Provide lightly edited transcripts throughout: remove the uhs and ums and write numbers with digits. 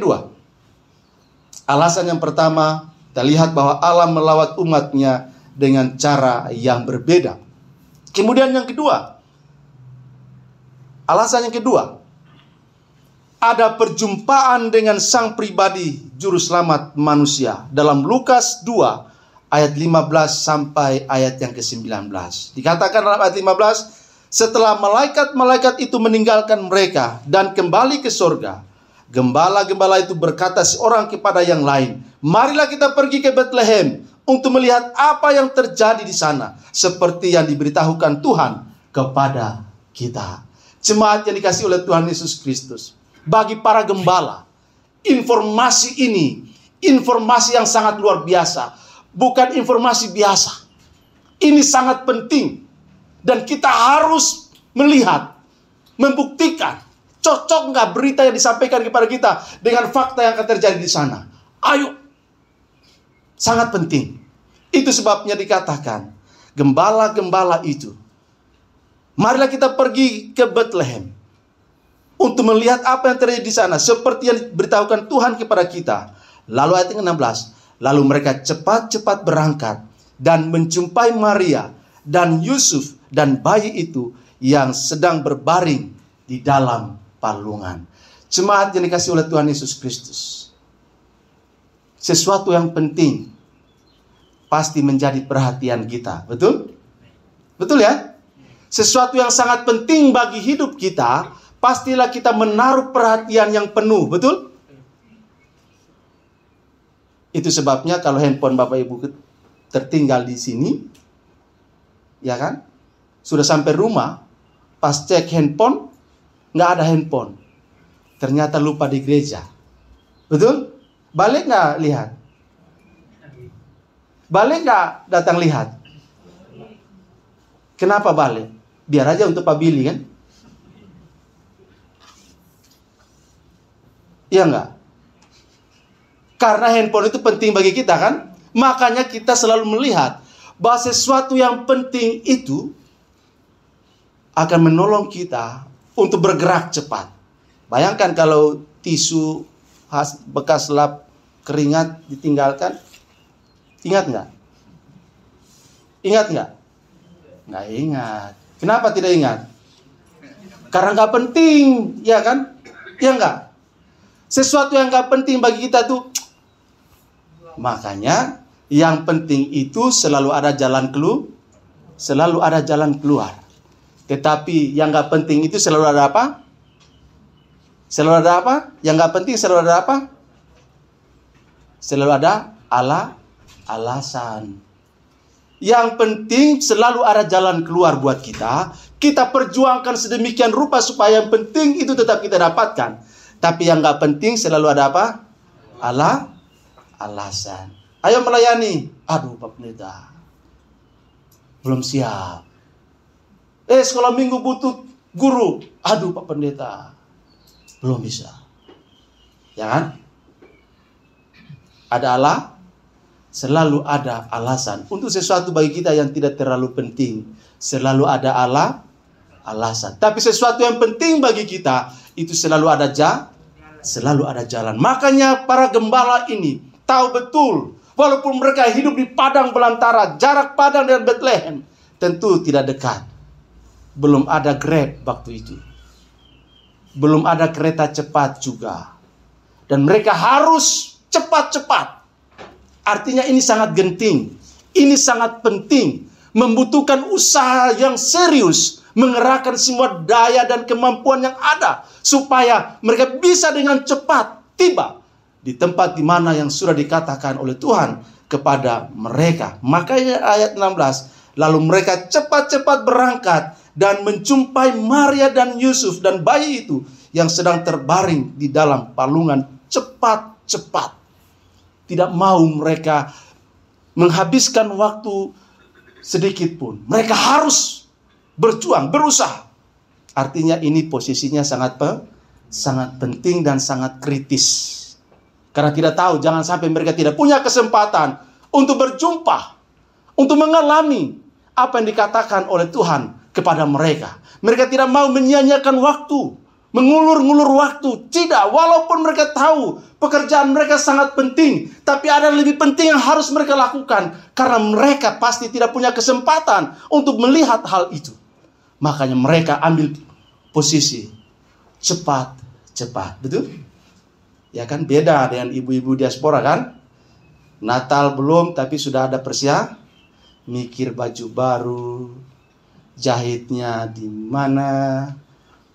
kedua, alasan yang pertama, kita lihat bahwa Allah melawat umatnya dengan cara yang berbeda. Kemudian yang kedua, alasan yang kedua, ada perjumpaan dengan sang pribadi juru selamat manusia. Dalam Lukas 2 ayat 15 sampai ayat yang ke-19. Dikatakan dalam ayat 15, setelah malaikat-malaikat itu meninggalkan mereka dan kembali ke surga, gembala-gembala itu berkata seorang kepada yang lain, marilah kita pergi ke Bethlehem untuk melihat apa yang terjadi di sana, seperti yang diberitahukan Tuhan kepada kita. Jemaat yang dikasihi oleh Tuhan Yesus Kristus, bagi para gembala, informasi ini informasi yang sangat luar biasa, bukan informasi biasa. Ini sangat penting. Dan kita harus melihat, membuktikan, cocok nggak berita yang disampaikan kepada kita dengan fakta yang akan terjadi di sana. Ayo. Sangat penting. Itu sebabnya dikatakan, gembala-gembala itu, marilah kita pergi ke Bethlehem untuk melihat apa yang terjadi di sana, seperti yang diberitahukan Tuhan kepada kita. Lalu ayat yang 16, lalu mereka cepat-cepat berangkat dan menjumpai Maria dan Yusuf dan bayi itu yang sedang berbaring di dalam palungan. Jemaat yang dikasihi oleh Tuhan Yesus Kristus, sesuatu yang penting pasti menjadi perhatian kita. Betul? Betul ya? Sesuatu yang sangat penting bagi hidup kita, pastilah kita menaruh perhatian yang penuh. Betul? Itu sebabnya kalau handphone Bapak Ibu tertinggal di sini, ya kan? Sudah sampai rumah, pas cek handphone, nggak ada handphone. Ternyata lupa di gereja. Betul? Balik nggak lihat? Balik nggak datang lihat? Kenapa balik? Biar aja untuk Pak Billy kan? Iya nggak? Karena handphone itu penting bagi kita kan? Makanya kita selalu melihat bahwa sesuatu yang penting itu akan menolong kita untuk bergerak cepat. Bayangkan kalau tisu bekas lap keringat ditinggalkan. Ingat nggak? Ingat nggak? Nggak ingat. Kenapa tidak ingat? Karena nggak penting, ya kan? Ya nggak? Sesuatu yang nggak penting bagi kita tuh. Makanya yang penting itu selalu ada jalan keluar. Selalu ada jalan keluar. Tetapi yang nggak penting itu selalu ada apa? Selalu ada apa? Yang nggak penting selalu ada apa? Selalu ada alasan. Yang penting selalu ada jalan keluar buat kita. Kita perjuangkan sedemikian rupa supaya yang penting itu tetap kita dapatkan. Tapi yang nggak penting selalu ada apa? Alasan. Ayo melayani. Aduh Pak Pendeta, belum siap. Sekolah minggu butuh guru. Aduh Pak Pendeta, belum bisa. Ya kan? Selalu ada alasan. Untuk sesuatu bagi kita yang tidak terlalu penting, selalu ada alasan. Tapi sesuatu yang penting bagi kita, itu selalu ada jalan. Makanya para gembala ini tahu betul, walaupun mereka hidup di padang belantara, jarak padang dengan Bethlehem tentu tidak dekat. Belum ada Grab waktu itu. Belum ada kereta cepat juga. Dan mereka harus cepat-cepat. Artinya ini sangat genting. Ini sangat penting. Membutuhkan usaha yang serius. Mengerahkan semua daya dan kemampuan yang ada. Supaya mereka bisa dengan cepat tiba di tempat di mana yang sudah dikatakan oleh Tuhan kepada mereka. Makanya ayat 16. Lalu mereka cepat-cepat berangkat dan menjumpai Maria dan Yusuf dan bayi itu yang sedang terbaring di dalam palungan. Cepat-cepat. Tidak mau mereka menghabiskan waktu sedikit pun. Mereka harus berjuang, berusaha. Artinya ini posisinya sangat penting dan sangat kritis. Karena tidak tahu, jangan sampai mereka tidak punya kesempatan untuk berjumpa, untuk mengalami apa yang dikatakan oleh Tuhan kepada mereka. Mereka tidak mau menyia-nyiakan waktu mengulur-ngulur waktu. Tidak, walaupun mereka tahu pekerjaan mereka sangat penting, tapi ada yang lebih penting yang harus mereka lakukan, karena mereka pasti tidak punya kesempatan untuk melihat hal itu. Makanya mereka ambil posisi cepat, betul? Ya kan, beda dengan ibu-ibu diaspora kan. Natal belum tapi sudah ada persiapan, mikir baju baru, jahitnya di mana,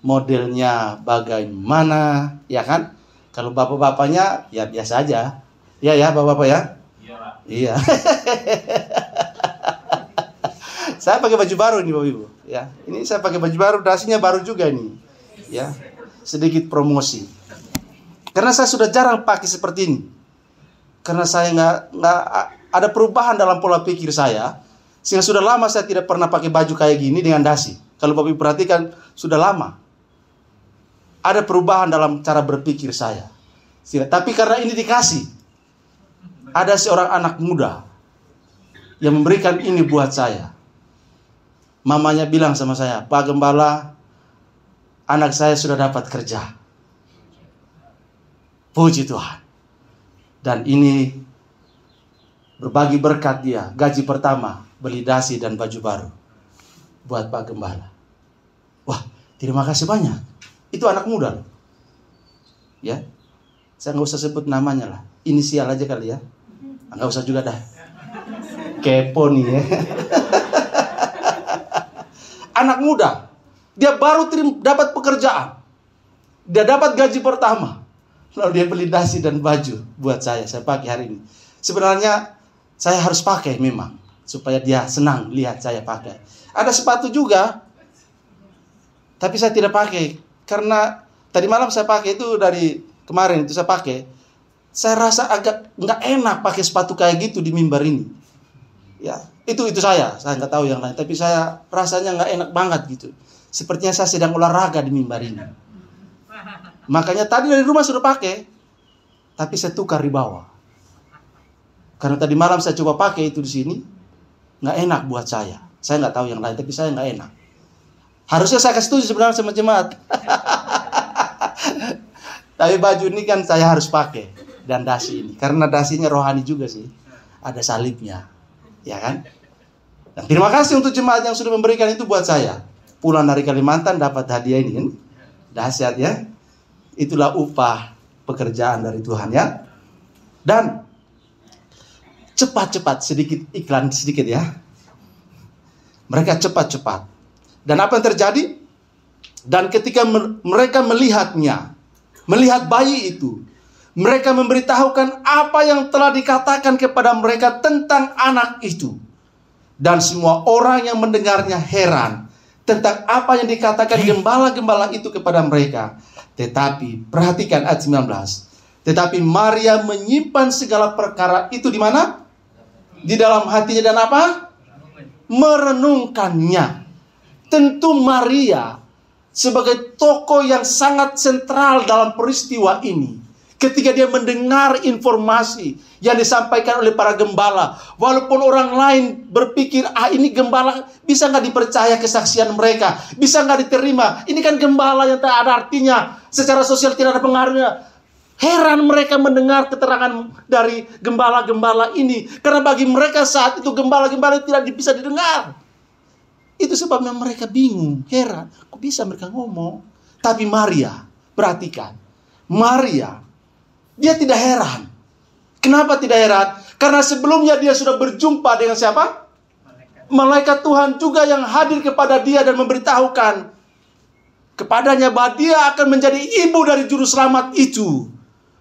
modelnya bagaimana, ya kan? Kalau bapak-bapaknya ya biasa aja. Ya bapak-bapak ya? Iya. Saya pakai baju baru nih Bapak Ibu, ya. Ini saya pakai baju baru, dasinya baru juga nih. Ya. Sedikit promosi. Karena saya sudah jarang pakai seperti ini. Karena saya nggak ada perubahan dalam pola pikir saya, sehingga sudah lama saya tidak pernah pakai baju kayak gini dengan dasi. Kalau Bapak Ibu perhatikan, sudah lama ada perubahan dalam cara berpikir saya. Tapi karena ini dikasih, ada seorang anak muda yang memberikan ini buat saya. Mamanya bilang sama saya, Pak Gembala, anak saya sudah dapat kerja. Puji Tuhan. Dan ini berbagi berkat dia. Gaji pertama, beli dasi dan baju baru buat Pak Gembala. Wah, terima kasih banyak. Itu anak muda loh. Ya, saya nggak usah sebut namanya lah. Inisial aja kali ya. Nggak usah juga dah. Kepo nih ya. Anak muda. Dia baru dapat pekerjaan. Dia dapat gaji pertama. Lalu dia beli dasi dan baju buat saya pakai hari ini. Sebenarnya saya harus pakai memang, supaya dia senang lihat saya pakai. Ada sepatu juga, tapi saya tidak pakai. Karena tadi malam saya pakai itu, dari kemarin itu saya pakai. Saya rasa agak nggak enak pakai sepatu kayak gitu di mimbar ini. Ya, itu saya nggak tahu yang lain. Tapi saya rasanya nggak enak banget gitu. Sepertinya saya sedang olahraga di mimbar ini. Makanya tadi dari rumah sudah pakai, tapi saya tukar di bawah. Karena tadi malam saya coba pakai itu di sini, nggak enak buat saya. Saya nggak tahu yang lain, tapi saya nggak enak. Harusnya saya kasih setuju sebenarnya sama jemaat. Tapi baju ini kan saya harus pakai, dan dasi ini, karena dasinya rohani juga sih, ada salibnya, ya kan? Dan terima kasih untuk jemaat yang sudah memberikan itu buat saya. Pulang dari Kalimantan dapat hadiah ini kan, dahsyat ya. Itulah upah pekerjaan dari Tuhan ya. Dan cepat-cepat, sedikit iklan sedikit ya. Mereka cepat-cepat. Dan apa yang terjadi? Dan ketika mereka melihatnya, melihat bayi itu, mereka memberitahukan apa yang telah dikatakan kepada mereka tentang anak itu. Dan semua orang yang mendengarnya heran tentang apa yang dikatakan gembala-gembala itu kepada mereka. Tetapi, perhatikan ayat 19. Tetapi Maria menyimpan segala perkara itu di mana? Di dalam hatinya dan apa? Merenungkannya. Tentu Maria sebagai tokoh yang sangat sentral dalam peristiwa ini. Ketika dia mendengar informasi yang disampaikan oleh para gembala, walaupun orang lain berpikir, ini gembala bisa nggak dipercaya kesaksian mereka, bisa nggak diterima, ini kan gembala yang tak ada artinya, secara sosial tidak ada pengaruhnya. Heran mereka mendengar keterangan dari gembala-gembala ini, karena bagi mereka saat itu gembala-gembala tidak bisa didengar. Itu sebabnya mereka bingung, heran, kok bisa mereka ngomong. Tapi Maria, perhatikan, Maria, dia tidak heran. Kenapa tidak heran? Karena sebelumnya dia sudah berjumpa dengan siapa? Malaikat Tuhan juga yang hadir kepada dia dan memberitahukan kepadanya bahwa dia akan menjadi ibu dari juru selamat itu.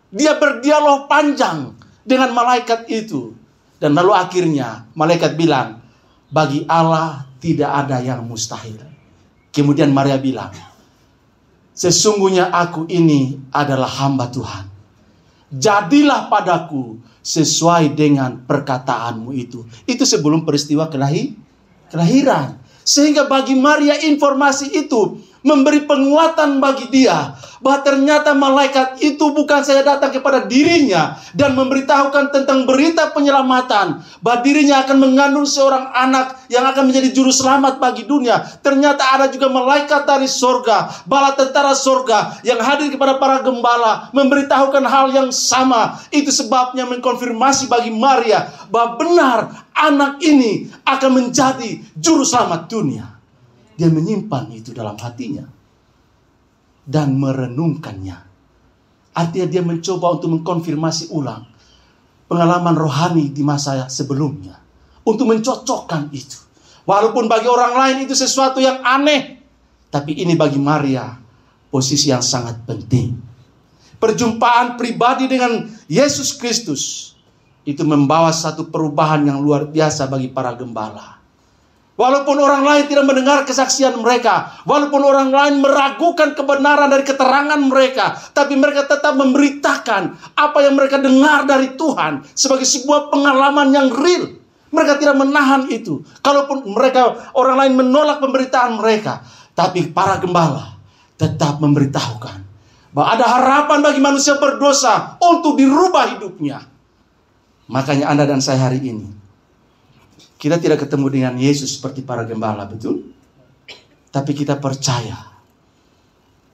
Dia berdialog panjang dengan malaikat itu. Dan lalu akhirnya malaikat bilang, bagi Allah tidak ada yang mustahil. Kemudian Maria bilang, sesungguhnya aku ini adalah hamba Tuhan. Jadilah padaku sesuai dengan perkataanmu itu. Itu sebelum peristiwa kelahiran. Sehingga bagi Maria informasi itu memberi penguatan bagi dia bahwa ternyata malaikat itu bukan saja datang kepada dirinya dan memberitahukan tentang berita penyelamatan, bahwa dirinya akan mengandung seorang anak yang akan menjadi juru selamat bagi dunia. Ternyata ada juga malaikat dari sorga, bala tentara sorga yang hadir kepada para gembala memberitahukan hal yang sama. Itu sebabnya mengkonfirmasi bagi Maria bahwa benar anak ini akan menjadi juru selamat dunia. Dia menyimpan itu dalam hatinya dan merenungkannya. Artinya dia mencoba untuk mengkonfirmasi ulang pengalaman rohani di masa sebelumnya, untuk mencocokkan itu. Walaupun bagi orang lain itu sesuatu yang aneh, tapi ini bagi Maria posisi yang sangat penting. Perjumpaan pribadi dengan Yesus Kristus itu membawa satu perubahan yang luar biasa bagi para gembala. Walaupun orang lain tidak mendengar kesaksian mereka, walaupun orang lain meragukan kebenaran dari keterangan mereka, tapi mereka tetap memberitakan apa yang mereka dengar dari Tuhan sebagai sebuah pengalaman yang real. Mereka tidak menahan itu. Kalaupun orang lain menolak pemberitaan mereka, tapi para gembala tetap memberitahukan bahwa ada harapan bagi manusia berdosa untuk dirubah hidupnya. Makanya Anda dan saya hari ini, kita tidak ketemu dengan Yesus seperti para gembala, betul? Tapi kita percaya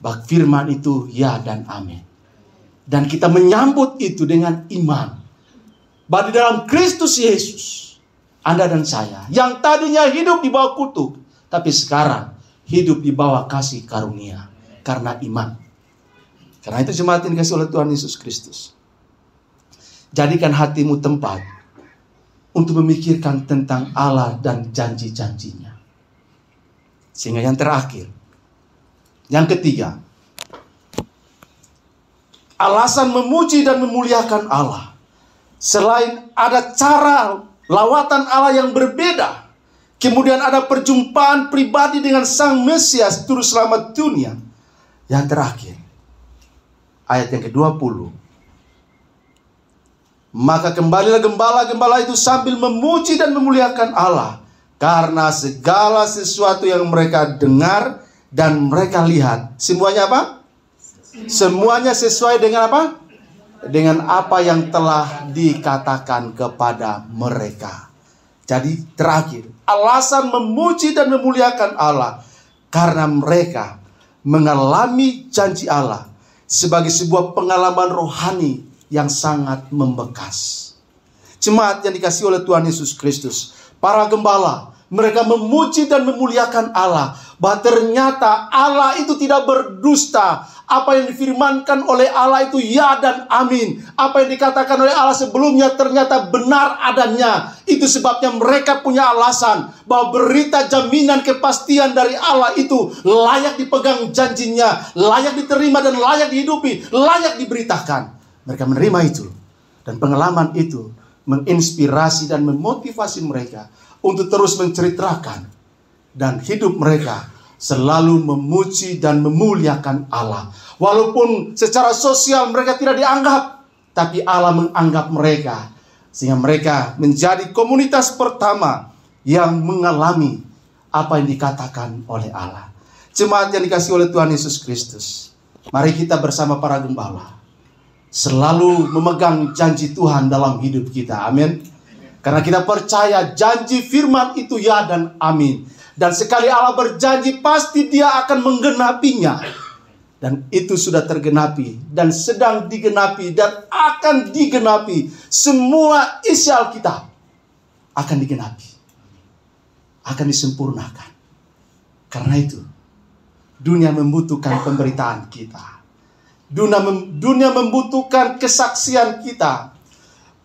bahwa firman itu ya dan amin. Dan kita menyambut itu dengan iman. Bahwa di dalam Kristus Yesus, Anda dan saya, yang tadinya hidup di bawah kutuk, tapi sekarang hidup di bawah kasih karunia. Karena iman. Karena itu jemaat yang dikasih oleh Tuhan Yesus Kristus, jadikan hatimu tempat untuk memikirkan tentang Allah dan janji-janjinya. Sehingga yang terakhir, yang ketiga, alasan memuji dan memuliakan Allah. Selain ada cara lawatan Allah yang berbeda, kemudian ada perjumpaan pribadi dengan Sang Mesias, Juru Selamat dunia. Yang terakhir, ayat yang ke-20. Maka kembalilah gembala-gembala itu sambil memuji dan memuliakan Allah, karena segala sesuatu yang mereka dengar dan mereka lihat, semuanya apa? Semuanya sesuai dengan apa? Dengan apa yang telah dikatakan kepada mereka. Jadi terakhir, alasan memuji dan memuliakan Allah, karena mereka mengalami janji Allah sebagai sebuah pengalaman rohani yang sangat membekas. Jemaat yang dikasihi oleh Tuhan Yesus Kristus, para gembala, mereka memuji dan memuliakan Allah, bahwa ternyata Allah itu tidak berdusta. Apa yang difirmankan oleh Allah itu ya dan amin. Apa yang dikatakan oleh Allah sebelumnya ternyata benar adanya. Itu sebabnya mereka punya alasan bahwa berita jaminan kepastian dari Allah itu layak dipegang janjinya, layak diterima dan layak dihidupi, layak diberitakan. Mereka menerima itu, dan pengalaman itu menginspirasi dan memotivasi mereka untuk terus menceritakan, dan hidup mereka selalu memuji dan memuliakan Allah. Walaupun secara sosial mereka tidak dianggap, tapi Allah menganggap mereka, sehingga mereka menjadi komunitas pertama yang mengalami apa yang dikatakan oleh Allah. Jemaat yang dikasihi oleh Tuhan Yesus Kristus, mari kita bersama para gembala selalu memegang janji Tuhan dalam hidup kita. Amin. Karena kita percaya janji firman itu ya dan amin. Dan sekali Allah berjanji, pasti Dia akan menggenapinya. Dan itu sudah tergenapi dan sedang digenapi dan akan digenapi. Semua isi Alkitab akan digenapi, akan disempurnakan. Karena itu dunia membutuhkan pemberitaan kita. Dunia membutuhkan kesaksian kita.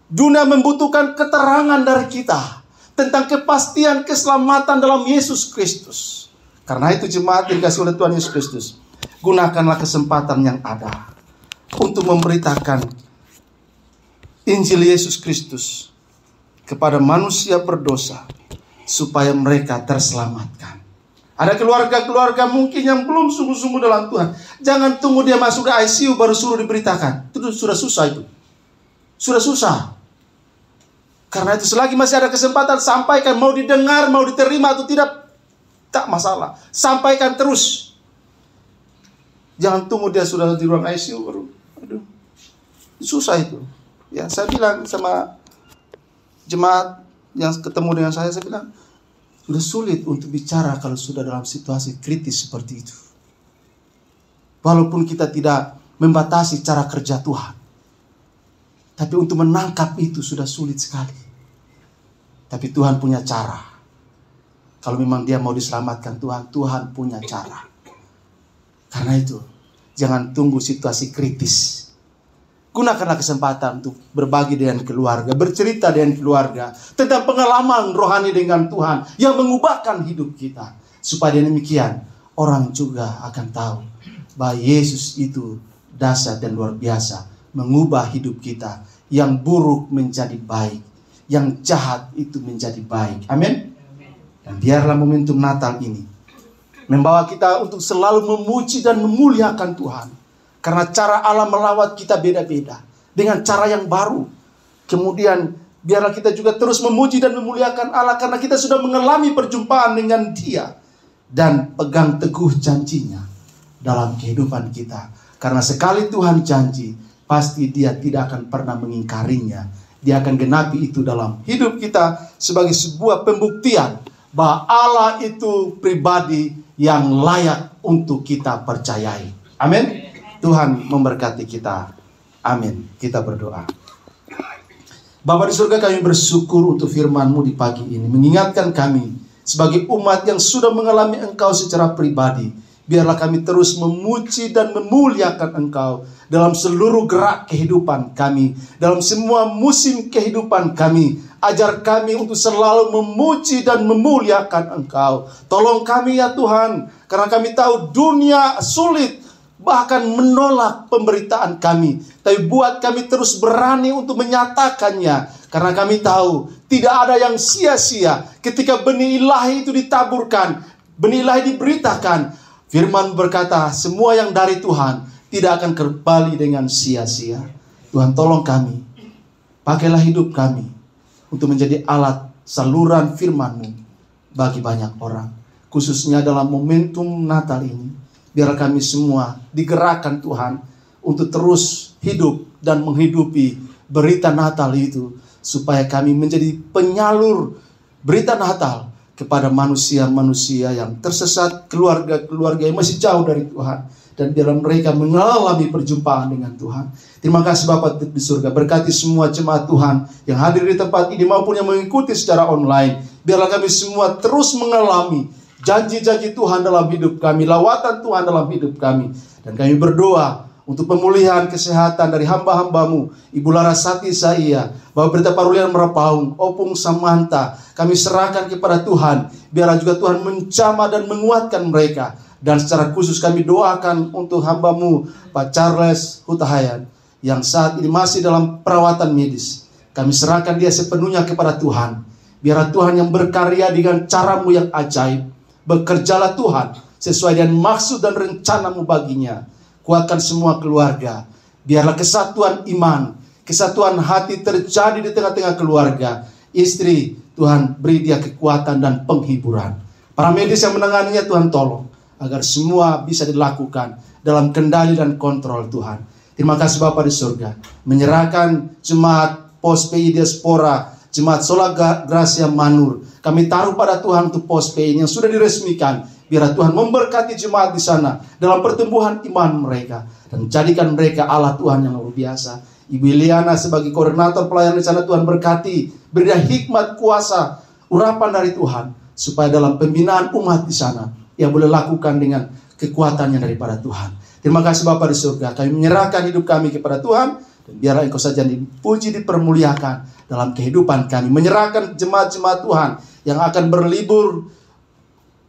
Dunia membutuhkan keterangan dari kita tentang kepastian keselamatan dalam Yesus Kristus. Karena itu jemaat yang dikasihi oleh Tuhan Yesus Kristus, gunakanlah kesempatan yang ada untuk memberitakan Injil Yesus Kristus kepada manusia berdosa supaya mereka terselamatkan. Ada keluarga-keluarga mungkin yang belum sungguh-sungguh dalam Tuhan. Jangan tunggu dia masuk ke ICU baru suruh diberitakan. Itu sudah susah itu. Sudah susah. Karena itu selagi masih ada kesempatan, sampaikan, mau didengar, mau diterima atau tidak. tak masalah. Sampaikan terus. Jangan tunggu dia sudah di ruang ICU baru. Aduh, susah itu. Ya, saya bilang sama jemaat yang ketemu dengan saya bilang, sudah sulit untuk bicara kalau sudah dalam situasi kritis seperti itu. Walaupun kita tidak membatasi cara kerja Tuhan, tapi untuk menangkap itu sudah sulit sekali. Tapi Tuhan punya cara. Kalau memang dia mau diselamatkan Tuhan punya cara. Karena itu, jangan tunggu situasi kritis. Gunakanlah kesempatan untuk berbagi dengan keluarga, bercerita dengan keluarga tentang pengalaman rohani dengan Tuhan yang mengubahkan hidup kita. Supaya demikian, orang juga akan tahu bahwa Yesus itu dahsyat dan luar biasa, mengubah hidup kita. Yang buruk menjadi baik, yang jahat itu menjadi baik. Amin. Dan biarlah momentum Natal ini membawa kita untuk selalu memuji dan memuliakan Tuhan. Karena cara Allah melawat kita beda-beda, dengan cara yang baru. Kemudian biarlah kita juga terus memuji dan memuliakan Allah, karena kita sudah mengalami perjumpaan dengan Dia. Dan pegang teguh janjinya dalam kehidupan kita. Karena sekali Tuhan janji, pasti Dia tidak akan pernah mengingkarinya. Dia akan genapi itu dalam hidup kita sebagai sebuah pembuktian bahwa Allah itu pribadi yang layak untuk kita percayai. Amin. Tuhan memberkati kita. Amin. Kita berdoa. Bapa di surga, kami bersyukur untuk firman-Mu di pagi ini. Mengingatkan kami sebagai umat yang sudah mengalami Engkau secara pribadi. Biarlah kami terus memuji dan memuliakan Engkau dalam seluruh gerak kehidupan kami, dalam semua musim kehidupan kami. Ajar kami untuk selalu memuji dan memuliakan Engkau. Tolong kami ya Tuhan, karena kami tahu dunia sulit, bahkan menolak pemberitaan kami. Tapi buat kami terus berani untuk menyatakannya, karena kami tahu tidak ada yang sia-sia ketika benih ilahi itu ditaburkan, benih ilahi diberitakan. Firman berkata, semua yang dari Tuhan tidak akan kembali dengan sia-sia. Tuhan tolong kami, pakailah hidup kami untuk menjadi alat saluran firman-Mu bagi banyak orang. Khususnya dalam momentum Natal ini, biar kami semua digerakkan Tuhan untuk terus hidup dan menghidupi berita Natal itu, supaya kami menjadi penyalur berita Natal kepada manusia-manusia yang tersesat, keluarga-keluarga yang masih jauh dari Tuhan. Dan biarlah mereka mengalami perjumpaan dengan Tuhan. Terima kasih Bapa di surga. Berkati semua jemaat Tuhan yang hadir di tempat ini maupun yang mengikuti secara online. Biarlah kami semua terus mengalami janji-janji Tuhan dalam hidup kami, lawatan Tuhan dalam hidup kami. Dan kami berdoa untuk pemulihan kesehatan dari hamba-hamba-Mu, Ibu Larasati Saya, Bapak Berita Parulian Merapaung, Opung Samanta, kami serahkan kepada Tuhan. Biarlah juga Tuhan menjamah dan menguatkan mereka. Dan secara khusus kami doakan untuk hamba-Mu, Pak Charles Hutahayan, yang saat ini masih dalam perawatan medis. Kami serahkan dia sepenuhnya kepada Tuhan. Biarlah Tuhan yang berkarya dengan cara-Mu yang ajaib. Bekerjalah Tuhan sesuai dengan maksud dan rencana-Mu baginya. Kuatkan semua keluarga. Biarlah kesatuan iman, kesatuan hati terjadi di tengah-tengah keluarga. Istri, Tuhan beri dia kekuatan dan penghiburan. Para medis yang menanganinya, Tuhan tolong agar semua bisa dilakukan dalam kendali dan kontrol Tuhan. Terima kasih Bapa di surga. Menyerahkan jemaat Pos PI Diaspora, jemaat Sola Gracia Manur, kami taruh pada Tuhan untuk Pos PI yang sudah diresmikan. Biar Tuhan memberkati jemaat di sana dalam pertumbuhan iman mereka, dan jadikan mereka Allah Tuhan yang luar biasa. Ibu Iliana sebagai koordinator pelayanan di sana, Tuhan berkati, beri hikmat, kuasa, urapan dari Tuhan, supaya dalam pembinaan umat di sana ia boleh lakukan dengan kekuatannya daripada Tuhan. Terima kasih Bapa di surga. Kami menyerahkan hidup kami kepada Tuhan, dan biarlah Engkau saja dipuji, dipermuliakan dalam kehidupan kami. Menyerahkan jemaat-jemaat Tuhan yang akan berlibur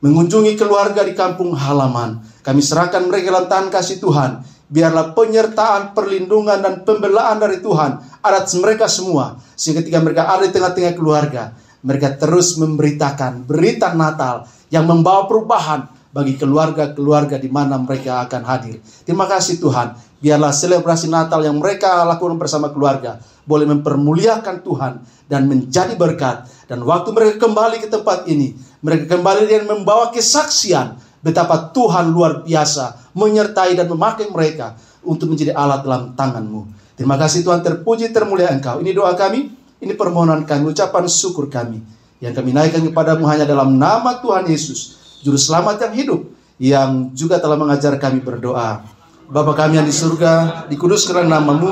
mengunjungi keluarga di kampung halaman. Kami serahkan mereka dalam tangan kasih Tuhan. Biarlah penyertaan, perlindungan, dan pembelaan dari Tuhan atas mereka semua. Sehingga ketika mereka ada di tengah-tengah keluarga, mereka terus memberitakan berita Natal yang membawa perubahan bagi keluarga-keluarga di mana mereka akan hadir. Terima kasih Tuhan. Biarlah selebrasi Natal yang mereka lakukan bersama keluarga boleh mempermuliakan Tuhan dan menjadi berkat. Dan waktu mereka kembali ke tempat ini, Mereka kembali dan membawa kesaksian betapa Tuhan luar biasa menyertai dan memakai mereka untuk menjadi alat dalam tangan-Mu. Terima kasih Tuhan, terpuji termulia Engkau. Ini doa kami, ini permohonan kami, ucapan syukur kami yang kami naikkan kepadamu hanya dalam nama Tuhan Yesus, Juru Selamat yang hidup, yang juga telah mengajar kami berdoa. Bapa kami yang di surga, dikuduskanlah nama-Mu,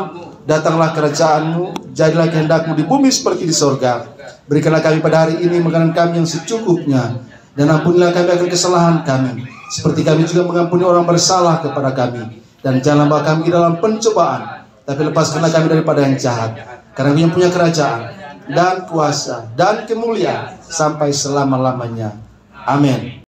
datanglah kerajaan-Mu, jadilah kehendak-Mu di bumi seperti di sorga. Berikanlah kami pada hari ini makanan kami yang secukupnya, dan ampunilah kami akan kesalahan kami, seperti kami juga mengampuni orang bersalah kepada kami. Dan jangan bawa kami dalam pencobaan, tapi lepaskanlah kami daripada yang jahat. Karena Kau yang punya kerajaan, dan kuasa, dan kemuliaan, sampai selama-lamanya. Amin.